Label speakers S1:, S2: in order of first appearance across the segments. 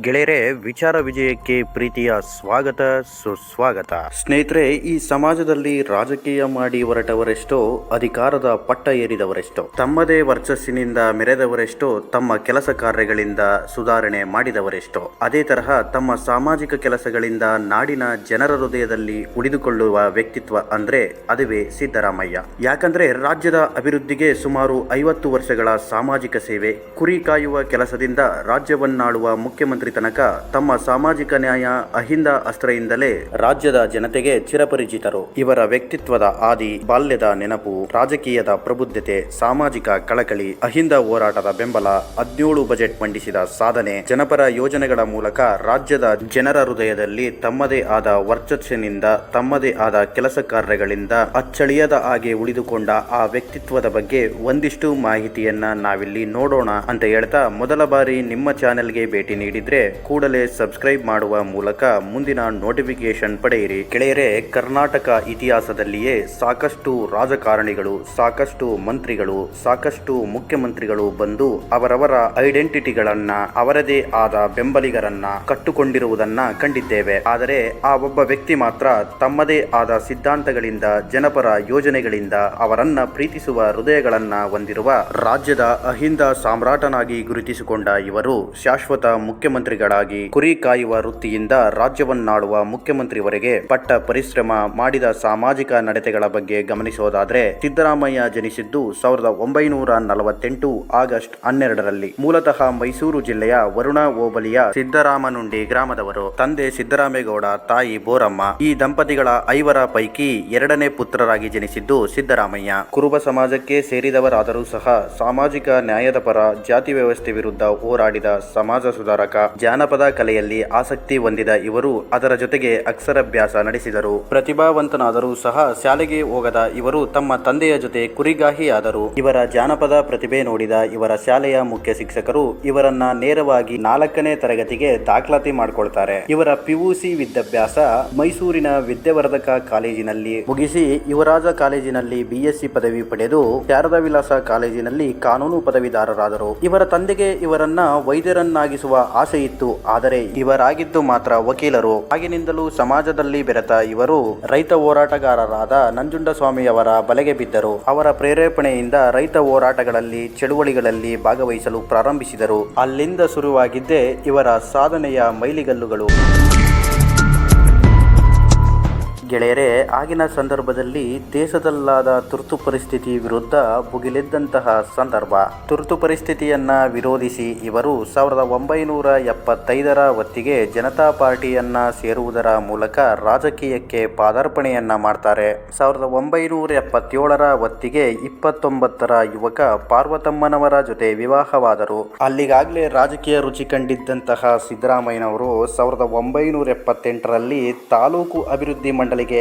S1: ಗೆಳೆಯರೆ, ವಿಚಾರ ವಿಜಯಕ್ಕೆ ಪ್ರೀತಿಯ ಸ್ವಾಗತ ಸುಸ್ವಾಗತ. ಸ್ನೇಹಿತರೆ, ಈ ಸಮಾಜದಲ್ಲಿ ರಾಜಕೀಯ ಮಾಡಿ ಹೊರಟವರೆಷ್ಟೋ, ಅಧಿಕಾರದ ಪಟ್ಟ ಏರಿದವರೆಷ್ಟೋ, ತಮ್ಮದೇ ವರ್ಚಸ್ಸಿನಿಂದ ಮೆರೆದವರೆಷ್ಟೋ, ತಮ್ಮ ಕೆಲಸ ಕಾರ್ಯಗಳಿಂದ ಸುಧಾರಣೆ ಮಾಡಿದವರೆಷ್ಟೋ, ಅದೇ ತರಹ ತಮ್ಮ ಸಾಮಾಜಿಕ ಕೆಲಸಗಳಿಂದ ನಾಡಿನ ಜನರ ಹೃದಯದಲ್ಲಿ ಉಳಿದುಕೊಳ್ಳುವ ವ್ಯಕ್ತಿತ್ವ ಅಂದ್ರೆ ಅದುವೇ ಸಿದ್ದರಾಮಯ್ಯ. ಯಾಕಂದ್ರೆ ರಾಜ್ಯದ ಅಭಿವೃದ್ಧಿಗೆ ಸುಮಾರು 50 ವರ್ಷಗಳ ಸಾಮಾಜಿಕ ಸೇವೆ, ಕುರಿ ಕಾಯುವ ಕೆಲಸದಿಂದ ರಾಜ್ಯವನ್ನಾಳುವ ಮುಖ್ಯಮಂತ್ರಿ ತನಕ ತಮ್ಮ ಸಾಮಾಜಿಕ ನ್ಯಾಯ ಅಹಿಂದ ಅಸ್ತ್ರದಿಂದಲೇ ರಾಜ್ಯದ ಜನತೆಗೆ ಚಿರಪರಿಚಿತರು. ಇವರ ವ್ಯಕ್ತಿತ್ವದ ಆದಿ, ಬಾಲ್ಯದ ನೆನಪು, ರಾಜಕೀಯದ ಪ್ರಬುದ್ಧತೆ, ಸಾಮಾಜಿಕ ಕಳಕಳಿ, ಅಹಿಂದ ಹೋರಾಟದ ಬೆಂಬಲ, 17 ಬಜೆಟ್ ಮಂಡಿಸಿದ ಸಾಧನೆ, ಜನಪರ ಯೋಜನೆಗಳ ಮೂಲಕ ರಾಜ್ಯದ ಜನರ ಹೃದಯದಲ್ಲಿ ತಮ್ಮದೇ ಆದ ವರ್ಚಸ್ಸಿನಿಂದ, ತಮ್ಮದೇ ಆದ ಕೆಲಸ ಕಾರ್ಯಗಳಿಂದ ಅಚ್ಚಳಿಯದ ಹಾಗೆ ಉಳಿದುಕೊಂಡ ಆ ವ್ಯಕ್ತಿತ್ವದ ಬಗ್ಗೆ ಒಂದಿಷ್ಟು ಮಾಹಿತಿಯನ್ನ ನಾವಿಲ್ಲಿ ನೋಡೋಣ ಅಂತ ಹೇಳ್ತಾ, ಮೊದಲ ಬಾರಿ ನಿಮ್ಮ ಚಾನೆಲ್ಗೆ ಭೇಟಿ ನೀಡಿದ್ರೆ ಕೂಡಲೇ ಸಬ್ಸ್ಕ್ರೈಬ್ ಮಾಡುವ ಮೂಲಕ ಮುಂದಿನ ನೋಟಿಫಿಕೇಶನ್ ಪಡೆಯಿರಿ. ಗೆಳೆಯರೆ, ಕರ್ನಾಟಕ ಇತಿಹಾಸದಲ್ಲಿಯೇ ಸಾಕಷ್ಟು ರಾಜಕಾರಣಿಗಳು, ಸಾಕಷ್ಟು ಮಂತ್ರಿಗಳು, ಸಾಕಷ್ಟು ಮುಖ್ಯಮಂತ್ರಿಗಳು ಬಂದು ಅವರವರ ಐಡೆಂಟಿಟಿಗಳನ್ನ, ಅವರದೇ ಆದ ಬೆಂಬಲಿಗರನ್ನ ಕಟ್ಟುಕೊಂಡಿರುವುದನ್ನ ಕಂಡಿದ್ದೇವೆ. ಆದರೆ ಆ ಒಬ್ಬ ವ್ಯಕ್ತಿ ಮಾತ್ರ ತಮ್ಮದೇ ಆದ ಸಿದ್ಧಾಂತಗಳಿಂದ, ಜನಪರ ಯೋಜನೆಗಳಿಂದ ಅವರನ್ನ ಪ್ರೀತಿಸುವ ಹೃದಯಗಳನ್ನ ಹೊಂದಿರುವ ರಾಜ್ಯದ ಅಹಿಂದ ಸಾಮ್ರಾಟನಾಗಿ ಗುರುತಿಸಿಕೊಂಡ ಇವರು ಶಾಶ್ವತ ಮುಖ್ಯಮಂತ್ರಿಗಳಾಗಿ ಕುರಿ ಕಾಯುವ ವೃತ್ತಿಯಿಂದ ರಾಜ್ಯವನ್ನಾಳುವ ಮುಖ್ಯಮಂತ್ರಿವರೆಗೆ ಪಟ್ಟ ಪರಿಶ್ರಮ ಮಾಡಿದ ಸಾಮಾಜಿಕ ನಡೆತೆಗಳ ಬಗ್ಗೆ ಗಮನಿಸೋದಾದ್ರೆ, ಸಿದ್ದರಾಮಯ್ಯ ಜನಿಸಿದ್ದು 1948 ಆಗಸ್ಟ್ 12ರಲ್ಲಿ. ಮೂಲತಃ ಮೈಸೂರು ಜಿಲ್ಲೆಯ ವರುಣ ಹೋಬಳಿಯ ಸಿದ್ದರಾಮನುಂಡಿ ಗ್ರಾಮದವರು. ತಂದೆ ಸಿದ್ದರಾಮೇಗೌಡ, ತಾಯಿ ಬೋರಮ್ಮ. ಈ ದಂಪತಿಗಳ 5ರ ಪೈಕಿ 2ನೇ ಪುತ್ರರಾಗಿ ಜನಿಸಿದ್ದು ಸಿದ್ದರಾಮಯ್ಯ. ಕುರುಬ ಸಮಾಜಕ್ಕೆ ಸೇರಿದವರಾದರೂ ಸಹ ಸಾಮಾಜಿಕ ನ್ಯಾಯದ ಪರ, ಜಾತಿ ವ್ಯವಸ್ಥೆ ವಿರುದ್ಧ ಹೋರಾಡಿದ ಸಮಾಜ ಸುಧಾರಕ, ಜಾನಪದ ಕಲೆಯಲ್ಲಿ ಆಸಕ್ತಿ ಹೊಂದಿದ ಇವರು ಅದರ ಜೊತೆಗೆ ಅಕ್ಷರಾಭ್ಯಾಸ ನಡೆಸಿದರು. ಪ್ರತಿಭಾವಂತನಾದರೂ ಸಹ ಶಾಲೆಗೆ ಹೋಗದ ಇವರು ತಮ್ಮ ತಂದೆಯ ಜೊತೆ ಕುರಿಗಾಹಿಯಾದರು. ಇವರ ಜಾನಪದ ಪ್ರತಿಭೆ ನೋಡಿದ ಇವರ ಶಾಲೆಯ ಮುಖ್ಯ ಶಿಕ್ಷಕರು ಇವರನ್ನ ನೇರವಾಗಿ 4ನೇ ತರಗತಿಗೆ ದಾಖಲಾತಿ ಮಾಡಿಕೊಳ್ತಾರೆ. ಇವರ PUC ವಿದ್ಯಾಭ್ಯಾಸ ಮೈಸೂರಿನ ವಿದ್ಯಾವರ್ಧಕ ಕಾಲೇಜಿನಲ್ಲಿ ಮುಗಿಸಿ ಯುವರಾಜ ಕಾಲೇಜಿನಲ್ಲಿ BSc ಪದವಿ ಪಡೆದು ಶಾರದಾ ವಿಲಾಸ ಕಾಲೇಜಿನಲ್ಲಿ ಕಾನೂನು ಪದವೀಧರರಾದರು. ಇವರ ತಂದೆಗೆ ಇವರನ್ನ ವೈದ್ಯರನ್ನಾಗಿಸುವ ಆಸೆ ಇತ್ತು. ಆದರೆ ಇವರಾಗಿದ್ದು ಮಾತ್ರ ವಕೀಲರು. ಆಗಿನಿಂದಲೂ ಸಮಾಜದಲ್ಲಿ ಬೆರೆತ ಇವರು ರೈತ ಹೋರಾಟಗಾರರಾದ ನಂಜುಂಡಸ್ವಾಮಿಯವರ ಬಲೆಗೆ ಬಿದ್ದರು. ಅವರ ಪ್ರೇರೇಪಣೆಯಿಂದ ರೈತ ಹೋರಾಟಗಳಲ್ಲಿ, ಚಳುವಳಿಗಳಲ್ಲಿ ಭಾಗವಹಿಸಲು ಪ್ರಾರಂಭಿಸಿದರು. ಅಲ್ಲಿಂದ ಶುರುವಾಗಿದ್ದೇ ಇವರ ಸಾಧನೆಯ ಮೈಲಿಗಲ್ಲುಗಳು. ಗೆಳೆಯರೆ, ಆಗಿನ ಸಂದರ್ಭದಲ್ಲಿ ದೇಶದಲ್ಲಾದ ತುರ್ತು ಪರಿಸ್ಥಿತಿ ವಿರುದ್ಧ ಭುಗಿಲೆದ್ದಂತಹ ಸಂದರ್ಭ. ತುರ್ತು ಪರಿಸ್ಥಿತಿಯನ್ನ ವಿರೋಧಿಸಿ ಇವರು 1975ರ ಹೊತ್ತಿಗೆ ಜನತಾ ಪಾರ್ಟಿಯನ್ನ ಸೇರುವುದರ ಮೂಲಕ ರಾಜಕೀಯಕ್ಕೆ ಪಾದಾರ್ಪಣೆಯನ್ನ ಮಾಡ್ತಾರೆ. 1977ರ ಹೊತ್ತಿಗೆ 29ರ ಯುವಕ ಪಾರ್ವತಮ್ಮನವರ ಜೊತೆ ವಿವಾಹವಾದರು. ಅಲ್ಲಿಗಾಗಲೇ ರಾಜಕೀಯ ರುಚಿ ಕಂಡಿದ್ದಂತಹ ಸಿದ್ದರಾಮಯ್ಯನವರು 1978ರಲ್ಲಿ ತಾಲೂಕು ಅಭಿವೃದ್ಧಿ ಮಂಡಳಿಗೆ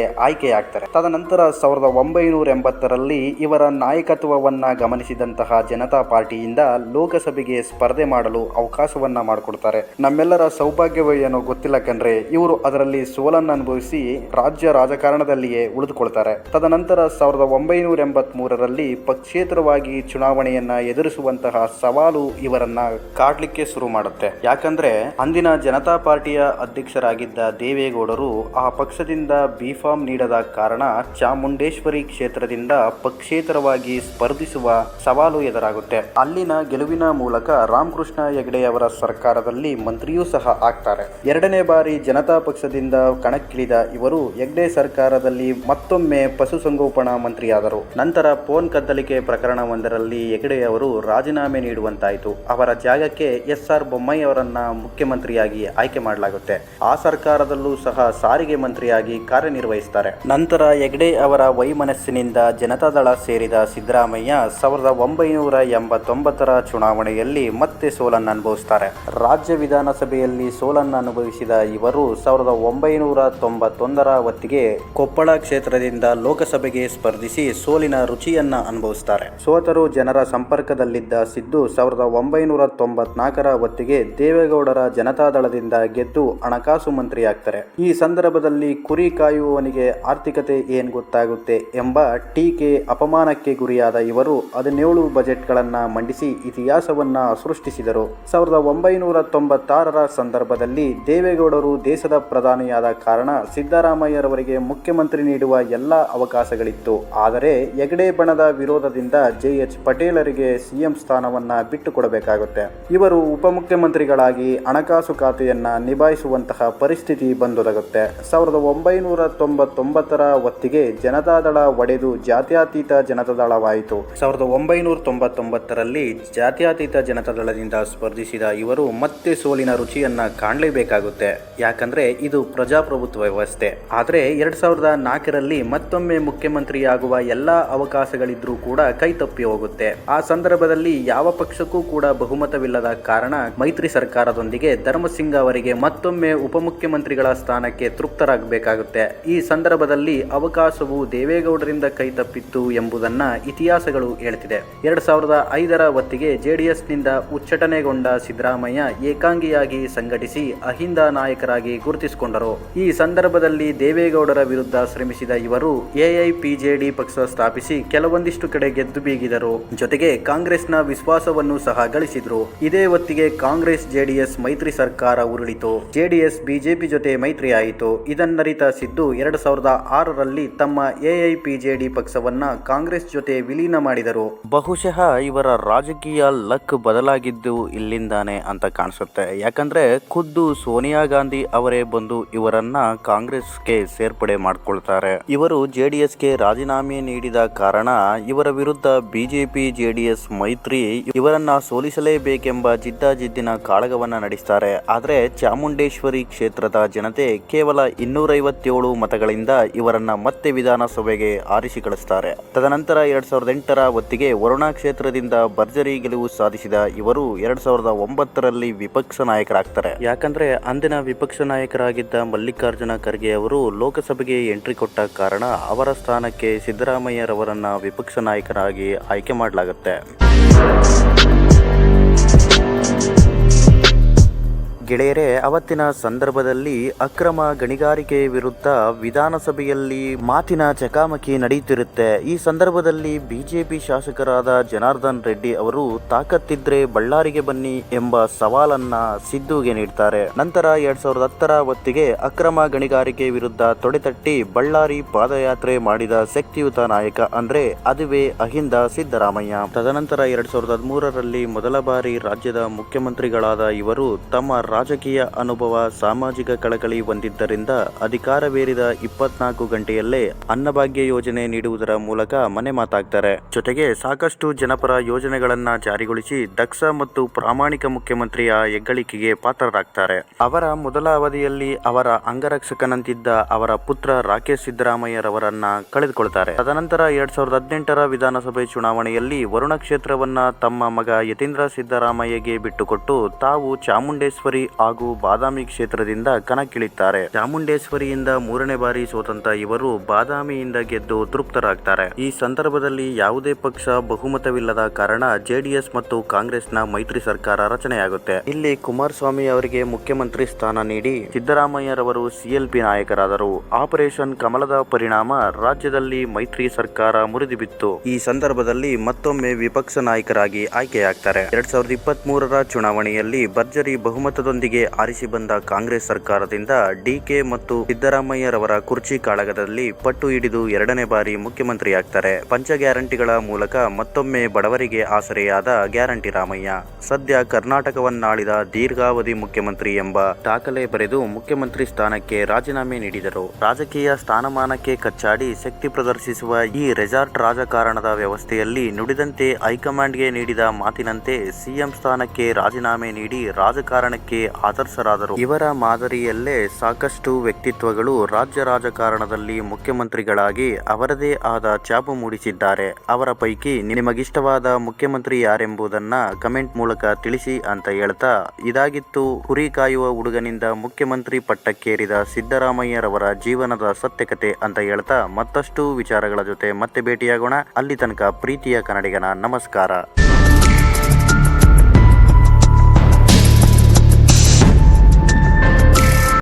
S1: ಆಯ್ಕೆಯಾಗ್ತಾರೆ. ತದನಂತರ 1980ರಲ್ಲಿ ಇವರ ನಾಯಕತ್ವವನ್ನ ಗಮನಿಸಿದಂತಹ ಜನತಾ ಪಾರ್ಟಿಯಿಂದ ಲೋಕಸಭೆಗೆ ಸ್ಪರ್ಧೆ ಮಾಡಲು ಅವಕಾಶವನ್ನ ಮಾಡಿಕೊಡ್ತಾರೆ. ನಮ್ಮೆಲ್ಲರ ಸೌಭಾಗ್ಯವೋ ಗೊತ್ತಿಲ್ಲ ಕಣ್ರೆ, ಇವರು ಅದರಲ್ಲಿ ಸೋಲನ್ನು ಅನುಭವಿಸಿ ರಾಜ್ಯ ರಾಜಕಾರಣದಲ್ಲಿಯೇ ಉಳಿದುಕೊಳ್ತಾರೆ. ತದನಂತರ 1983ರಲ್ಲಿ ಪಕ್ಷೇತರವಾಗಿ ಚುನಾವಣೆಯನ್ನ ಎದುರಿಸುವಂತಹ ಸವಾಲು ಇವರನ್ನ ಕಾಡ್ಲಿಕ್ಕೆ ಶುರು ಮಾಡುತ್ತೆ. ಯಾಕಂದ್ರೆ ಅಂದಿನ ಜನತಾ ಪಾರ್ಟಿಯ ಅಧ್ಯಕ್ಷರಾಗಿದ್ದ ದೇವೇಗೌಡರು ಆ ಪಕ್ಷದಿಂದ ಬಿಫಾರ್ಮ್ ನೀಡದ ಕಾರಣ ಚಾಮುಂಡೇಶ್ವರಿ ಕ್ಷೇತ್ರದಿಂದ ಪಕ್ಷೇತರವಾಗಿ ಸ್ಪರ್ಧಿಸುವ ಸವಾಲು ಎದುರಾಗುತ್ತೆ. ಅಲ್ಲಿನ ಗೆಲುವಿನ ಮೂಲಕ ರಾಮಕೃಷ್ಣ ಹೆಗಡೆಯವರ ಸರ್ಕಾರದಲ್ಲಿ ಮಂತ್ರಿಯೂ ಸಹ ಆಗ್ತಾರೆ. 2ನೇ ಬಾರಿ ಜನತಾ ಪಕ್ಷದಿಂದ ಕಣಕ್ಕಿಳಿದ ಇವರು ಹೆಗ್ಡೆ ಸರ್ಕಾರದಲ್ಲಿ ಮತ್ತೊಮ್ಮೆ ಪಶುಸಂಗೋಪನಾ ಮಂತ್ರಿಯಾದರು. ನಂತರ ಫೋನ್ ಕದ್ದಲಿಕೆ ಪ್ರಕರಣವೊಂದರಲ್ಲಿ ಹೆಗಡೆಯವರು ರಾಜೀನಾಮೆ ನೀಡುವಂತಾಯಿತು. ಅವರ ಜಾಗಕ್ಕೆ SR ಬೊಮ್ಮಾಯಿಯವರನ್ನ ಮುಖ್ಯಮಂತ್ರಿಯಾಗಿ ಆಯ್ಕೆ ಮಾಡಲಾಗುತ್ತೆ. ಆ ಸರ್ಕಾರದಲ್ಲೂ ಸಹ ಸಾರಿಗೆ ಮಂತ್ರಿಯಾಗಿ ಕಾರ್ಯನಿರ್ವಹಿಸುತ್ತಾರೆ. ನಂತರ ಹೆಗ್ಡೆ ಅವರ ವೈಮನಸ್ಸಿನಿಂದ ಜನತಾದಳ ಸೇರಿದ ಸಿದ್ದರಾಮಯ್ಯ 1989ರ ಚುನಾವಣೆಯಲ್ಲಿ ಮತ್ತೆ ಸೋಲನ್ನು ಅನುಭವಿಸುತ್ತಾರೆ. ರಾಜ್ಯ ವಿಧಾನಸಭೆಯಲ್ಲಿ ಸೋಲನ್ನು ಅನುಭವಿಸಿದ ಇವರು 1991ರ ಹೊತ್ತಿಗೆ ಕೊಪ್ಪಳ ಕ್ಷೇತ್ರದಿಂದ ಲೋಕಸಭೆಗೆ ಸ್ಪರ್ಧಿಸಿ ಸೋಲಿನ ರುಚಿಯನ್ನ ಅನುಭವಿಸುತ್ತಾರೆ. ಸೋತರು ಜನರ ಸಂಪರ್ಕದಲ್ಲಿದ್ದ ಸಿದ್ದು 1994ರ ಹೊತ್ತಿಗೆ ದೇವೇಗೌಡರ ಜನತಾದಳದಿಂದ ಗೆದ್ದು ಹಣಕಾಸು ಮಂತ್ರಿಯಾಗ್ತಾರೆ. ಈ ಸಂದರ್ಭದಲ್ಲಿ ಕುರಿ ಕಾಯುವ ಕಾಯುವವನಿಗೆ ಆರ್ಥಿಕತೆ ಏನ್ ಗೊತ್ತಾಗುತ್ತೆ ಎಂಬ ಟೀಕೆ ಅಪಮಾನಕ್ಕೆ ಗುರಿಯಾದ ಇವರು 17 ಬಜೆಟ್ಗಳನ್ನು ಮಂಡಿಸಿ ಇತಿಹಾಸವನ್ನ ಸೃಷ್ಟಿಸಿದರು. 1996ರ ಸಂದರ್ಭದಲ್ಲಿ ದೇವೇಗೌಡರು ದೇಶದ ಪ್ರಧಾನಿಯಾದ ಕಾರಣ ಸಿದ್ದರಾಮಯ್ಯರವರಿಗೆ ಮುಖ್ಯಮಂತ್ರಿ ನೀಡುವ ಎಲ್ಲ ಅವಕಾಶಗಳಿತ್ತು. ಆದರೆ ಹೆಗಡೆ ಬಣದ ವಿರೋಧದಿಂದ JH ಪಟೇಲರಿಗೆ ಸಿಎಂ ಸ್ಥಾನವನ್ನ ಬಿಟ್ಟುಕೊಡಬೇಕಾಗುತ್ತೆ. ಇವರು ಉಪಮುಖ್ಯಮಂತ್ರಿಗಳಾಗಿ ಹಣಕಾಸು ಖಾತೆಯನ್ನ ನಿಭಾಯಿಸುವಂತಹ ಪರಿಸ್ಥಿತಿ ಬಂದೊದಗುತ್ತೆ. 1999ರ ಹೊತ್ತಿಗೆ ಜನತಾದಳ ಒಡೆದು ಜಾತ್ಯತೀತ ಜನತಾದಳವಾಯಿತು. 1999ರಲ್ಲಿ ಜಾತ್ಯತೀತ ಜನತಾದಳದಿಂದ ಸ್ಪರ್ಧಿಸಿದ ಇವರು ಮತ್ತೆ ಸೋಲಿನ ರುಚಿಯನ್ನ ಕಾಣಲೇಬೇಕಾಗುತ್ತೆ. ಯಾಕಂದ್ರೆ ಇದು ಪ್ರಜಾಪ್ರಭುತ್ವ ವ್ಯವಸ್ಥೆ. ಆದರೆ 2004ರಲ್ಲಿ ಮತ್ತೊಮ್ಮೆ ಮುಖ್ಯಮಂತ್ರಿಯಾಗುವ ಎಲ್ಲಾ ಅವಕಾಶಗಳಿದ್ರೂ ಕೂಡ ಕೈತಪ್ಪಿ ಹೋಗುತ್ತೆ. ಆ ಸಂದರ್ಭದಲ್ಲಿ ಯಾವ ಪಕ್ಷಕ್ಕೂ ಕೂಡ ಬಹುಮತವಿಲ್ಲದ ಕಾರಣ ಮೈತ್ರಿ ಸರ್ಕಾರದೊಂದಿಗೆ ಧರ್ಮಸಿಂಗ್ ಅವರಿಗೆ ಮತ್ತೊಮ್ಮೆ ಉಪಮುಖ್ಯಮಂತ್ರಿಗಳ ಸ್ಥಾನಕ್ಕೆ ತೃಪ್ತರಾಗಬೇಕಾಗುತ್ತೆ. ಈ ಸಂದರ್ಭದಲ್ಲಿ ಅವಕಾಶವು ದೇವೇಗೌಡರಿಂದ ಕೈತಪ್ಪಿತ್ತು ಎಂಬುದನ್ನ ಇತಿಹಾಸಗಳು ಹೇಳ್ತಿದೆ. 2005ರ ಹೊತ್ತಿಗೆ JDSನಿಂದ ಉಚ್ಚಟನೆಗೊಂಡ ಸಿದ್ದರಾಮಯ್ಯ ಏಕಾಂಗಿಯಾಗಿ ಸಂಘಟಿಸಿ ಅಹಿಂದ ನಾಯಕರಾಗಿ ಗುರುತಿಸಿಕೊಂಡರು. ಈ ಸಂದರ್ಭದಲ್ಲಿ ದೇವೇಗೌಡರ ವಿರುದ್ಧ ಶ್ರಮಿಸಿದ ಇವರು AIPJD ಪಕ್ಷ ಸ್ಥಾಪಿಸಿ ಕೆಲವೊಂದಿಷ್ಟು ಕಡೆ ಗೆದ್ದು ಬೀಗಿದರು. ಜೊತೆಗೆ ಕಾಂಗ್ರೆಸ್ನ ವಿಶ್ವಾಸವನ್ನು ಸಹ ಗಳಿಸಿದ್ರು. ಇದೇ ಹೊತ್ತಿಗೆ ಕಾಂಗ್ರೆಸ್ JDS ಮೈತ್ರಿ ಸರ್ಕಾರ ಉರುಳಿತು. JDS ಬಿಜೆಪಿ ಜೊತೆ ಮೈತ್ರಿ ಆಯಿತು. ಇದನ್ನರಿತ ಸಿದ್ದು 2006ರಲ್ಲಿ ತಮ್ಮ AIPJD ಪಕ್ಷವನ್ನ ಕಾಂಗ್ರೆಸ್ ಜೊತೆ ವಿಲೀನ ಮಾಡಿದರು. ಬಹುಶಃ ಇವರ ರಾಜಕೀಯ ಲಕ್ ಬದಲಾಗಿದ್ದು ಇಲ್ಲಿಂದಾನೆ ಅಂತ ಕಾಣಿಸುತ್ತೆ. ಯಾಕಂದ್ರೆ ಖುದ್ದು ಸೋನಿಯಾ ಗಾಂಧಿ ಅವರೇ ಬಂದು ಇವರನ್ನ ಕಾಂಗ್ರೆಸ್ಗೆ ಸೇರ್ಪಡೆ ಮಾಡ್ಕೊಳ್ತಾರೆ. ಇವರು JDSಗೆ ರಾಜೀನಾಮೆ ನೀಡಿದ ಕಾರಣ ಇವರ ವಿರುದ್ಧ ಬಿಜೆಪಿ JDS ಮೈತ್ರಿ ಇವರನ್ನ ಸೋಲಿಸಲೇಬೇಕೆಂಬ ಜಿದ್ದಾಜಿದ್ದಿನ ಕಾಳಗವನ್ನ ನಡೆಸ್ತಾರೆ. ಆದ್ರೆ ಚಾಮುಂಡೇಶ್ವರಿ ಕ್ಷೇತ್ರದ ಜನತೆ ಕೇವಲ 257 ಮತಗಳಿಂದ ಇವರನ್ನ ಮತ್ತೆ ವಿಧಾನಸಭೆಗೆ ಆರಿಸಿ ಕಳಿಸ್ತಾರೆ. ತದನಂತರ 2008ರ ಹೊತ್ತಿಗೆ ವರುಣಾ ಕ್ಷೇತ್ರದಿಂದ ಭರ್ಜರಿ ಗೆಲುವು ಸಾಧಿಸಿದ ಇವರು 2009ರಲ್ಲಿ ವಿಪಕ್ಷ ನಾಯಕರಾಗ್ತಾರೆ. ಯಾಕಂದ್ರೆ ಅಂದಿನ ವಿಪಕ್ಷ ನಾಯಕರಾಗಿದ್ದ ಮಲ್ಲಿಕಾರ್ಜುನ ಖರ್ಗೆ ಅವರು ಲೋಕಸಭೆಗೆ ಎಂಟ್ರಿ ಕೊಟ್ಟ ಕಾರಣ ಅವರ ಸ್ಥಾನಕ್ಕೆ ಸಿದ್ದರಾಮಯ್ಯರವರನ್ನ ವಿಪಕ್ಷ ನಾಯಕರಾಗಿ ಆಯ್ಕೆ ಮಾಡಲಾಗುತ್ತೆ. ಗೆಳೆಯರೇ, ಅವತ್ತಿನ ಸಂದರ್ಭದಲ್ಲಿ ಅಕ್ರಮ ಗಣಿಗಾರಿಕೆ ವಿರುದ್ಧ ವಿಧಾನಸಭೆಯಲ್ಲಿ ಮಾತಿನ ಚಕಾಮಕಿ ನಡೆಯುತ್ತಿರುತ್ತೆ. ಈ ಸಂದರ್ಭದಲ್ಲಿ ಬಿಜೆಪಿ ಶಾಸಕರಾದ ಜನಾರ್ದನ್ ರೆಡ್ಡಿ ಅವರು ತಾಕತ್ತಿದ್ರೆ ಬಳ್ಳಾರಿಗೆ ಬನ್ನಿ ಎಂಬ ಸವಾಲನ್ನ ಸಿದ್ದುಗೆ ನೀಡ್ತಾರೆ. ನಂತರ 2010ರ ಹೊತ್ತಿಗೆ ಅಕ್ರಮ ಗಣಿಗಾರಿಕೆ ವಿರುದ್ಧ ತೊಡೆತಟ್ಟಿ ಬಳ್ಳಾರಿ ಪಾದಯಾತ್ರೆ ಮಾಡಿದ ಶಕ್ತಿಯುತ ನಾಯಕ ಅಂದ್ರೆ ಅದುವೇ ಅಹಿಂದ ಸಿದ್ದರಾಮಯ್ಯ. ತದನಂತರ 2013ರಲ್ಲಿ ಮೊದಲ ಬಾರಿ ರಾಜ್ಯದ ಮುಖ್ಯಮಂತ್ರಿಗಳಾದ ಇವರು ತಮ್ಮ ರಾಜಕೀಯ ಅನುಭವ, ಸಾಮಾಜಿಕ ಕಳಕಳಿ ಹೊಂದಿದ್ದರಿಂದ ಅಧಿಕಾರವೇರಿದ 24 ಗಂಟೆಯಲ್ಲೇ ಅನ್ನಭಾಗ್ಯ ಯೋಜನೆ ನೀಡುವುದರ ಮೂಲಕ ಮನೆ ಮಾತಾಗ್ತಾರೆ. ಜೊತೆಗೆ ಸಾಕಷ್ಟು ಜನಪರ ಯೋಜನೆಗಳನ್ನ ಜಾರಿಗೊಳಿಸಿ ದಕ್ಷ ಮತ್ತು ಪ್ರಾಮಾಣಿಕ ಮುಖ್ಯಮಂತ್ರಿಯ ಹೆಗ್ಗಳಿಕೆಗೆ ಪಾತ್ರರಾಗ್ತಾರೆ. ಅವರ ಮೊದಲ ಅವಧಿಯಲ್ಲಿ ಅವರ ಅಂಗರಕ್ಷಕನಂತಿದ್ದ ಅವರ ಪುತ್ರ ರಾಕೇಶ್ ಸಿದ್ದರಾಮಯ್ಯರವರನ್ನ ಕಳೆದುಕೊಳ್ತಾರೆ. ತದನಂತರ 2018ರ ವಿಧಾನಸಭೆ ಚುನಾವಣೆಯಲ್ಲಿ ವರುಣ ಕ್ಷೇತ್ರವನ್ನ ತಮ್ಮ ಮಗ ಯತೀಂದ್ರ ಸಿದ್ದರಾಮಯ್ಯಗೆ ಬಿಟ್ಟುಕೊಟ್ಟು ತಾವು ಚಾಮುಂಡೇಶ್ವರಿ ಹಾಗೂ ಬಾದಾಮಿ ಕ್ಷೇತ್ರದಿಂದ ಕಣಕ್ಕಿಳಿತಾರೆ. ಚಾಮುಂಡೇಶ್ವರಿಯಿಂದ 3ನೇ ಬಾರಿ ಸೋತಂತ ಇವರು ಬಾದಾಮಿಯಿಂದ ಗೆದ್ದು ತೃಪ್ತರಾಗ್ತಾರೆ. ಈ ಸಂದರ್ಭದಲ್ಲಿ ಯಾವುದೇ ಪಕ್ಷ ಬಹುಮತವಿಲ್ಲದ ಕಾರಣ JDS ಮತ್ತು ಕಾಂಗ್ರೆಸ್ನ ಮೈತ್ರಿ ಸರ್ಕಾರ ರಚನೆಯಾಗುತ್ತೆ. ಇಲ್ಲಿ ಕುಮಾರಸ್ವಾಮಿ ಅವರಿಗೆ ಮುಖ್ಯಮಂತ್ರಿ ಸ್ಥಾನ ನೀಡಿ ಸಿದ್ದರಾಮಯ್ಯರವರು CLP ನಾಯಕರಾದರು. ಆಪರೇಷನ್ ಕಮಲದ ಪರಿಣಾಮ ರಾಜ್ಯದಲ್ಲಿ ಮೈತ್ರಿ ಸರ್ಕಾರ ಮುರಿದುಬಿತ್ತು. ಈ ಸಂದರ್ಭದಲ್ಲಿ ಮತ್ತೊಮ್ಮೆ ವಿಪಕ್ಷ ನಾಯಕರಾಗಿ ಆಯ್ಕೆಯಾಗ್ತಾರೆ. 2023ರ ಚುನಾವಣೆಯಲ್ಲಿ ಭರ್ಜರಿ ಬಹುಮತದೊಂದಿಗೆ ಆರಿಸಿ ಬಂದ ಕಾಂಗ್ರೆಸ್ ಸರ್ಕಾರದಿಂದ DK ಮತ್ತು ಸಿದ್ದರಾಮಯ್ಯರವರ ಕುರ್ಚಿ ಕಾಳಗದಲ್ಲಿ ಪಟ್ಟು ಹಿಡಿದು 2ನೇ ಬಾರಿ ಮುಖ್ಯಮಂತ್ರಿಯಾಗ್ತಾರೆ. ಪಂಚ ಗ್ಯಾರಂಟಿಗಳ ಮೂಲಕ ಮತ್ತೊಮ್ಮೆ ಬಡವರಿಗೆ ಆಸರೆಯಾದ ಗ್ಯಾರಂಟಿ ರಾಮಯ್ಯ ಸದ್ಯ ಕರ್ನಾಟಕವನ್ನಾಳಿದ ದೀರ್ಘಾವಧಿ ಮುಖ್ಯಮಂತ್ರಿ ಎಂಬ ದಾಖಲೆ ಬರೆದು ಮುಖ್ಯಮಂತ್ರಿ ಸ್ಥಾನಕ್ಕೆ ರಾಜೀನಾಮೆ ನೀಡಿದರು. ರಾಜಕೀಯ ಸ್ಥಾನಮಾನಕ್ಕೆ ಕಚ್ಚಾಡಿ ಶಕ್ತಿ ಪ್ರದರ್ಶಿಸುವ ಈ ರೆಸಾರ್ಟ್ ರಾಜಕಾರಣದ ವ್ಯವಸ್ಥೆಯಲ್ಲಿ ನುಡಿದಂತೆ ಹೈಕಮಾಂಡ್ಗೆ ನೀಡಿದ ಮಾತಿನಂತೆ CM ಸ್ಥಾನಕ್ಕೆ ರಾಜೀನಾಮೆ ನೀಡಿ ರಾಜಕಾರಣಕ್ಕೆ ಆದರ್ಶರಾದರು. ಇವರ ಮಾದರಿಯಲ್ಲೇ ಸಾಕಷ್ಟು ವ್ಯಕ್ತಿತ್ವಗಳು ರಾಜ್ಯ ರಾಜಕಾರಣದಲ್ಲಿ ಮುಖ್ಯಮಂತ್ರಿಗಳಾಗಿ ಅವರದೇ ಆದ ಛಾಪು ಮೂಡಿಸಿದ್ದಾರೆ. ಅವರ ಪೈಕಿ ನಿಮಗಿಷ್ಟವಾದ ಮುಖ್ಯಮಂತ್ರಿ ಯಾರೆಂಬುದನ್ನ ಕಮೆಂಟ್ ಮೂಲಕ ತಿಳಿಸಿ ಅಂತ ಹೇಳ್ತಾ, ಇದಾಗಿತ್ತು ಕುರಿ ಕಾಯುವ ಹುಡುಗನಿಂದ ಮುಖ್ಯಮಂತ್ರಿ ಪಟ್ಟಕ್ಕೇರಿದ ಸಿದ್ದರಾಮಯ್ಯರವರ ಜೀವನದ ಸತ್ಯಕತೆ ಅಂತ ಹೇಳ್ತಾ ಮತ್ತಷ್ಟು ವಿಚಾರಗಳ ಜೊತೆ ಮತ್ತೆ ಭೇಟಿಯಾಗೋಣ. ಅಲ್ಲಿ ತನಕ ಪ್ರೀತಿಯ ಕನ್ನಡಿಗನ ನಮಸ್ಕಾರ.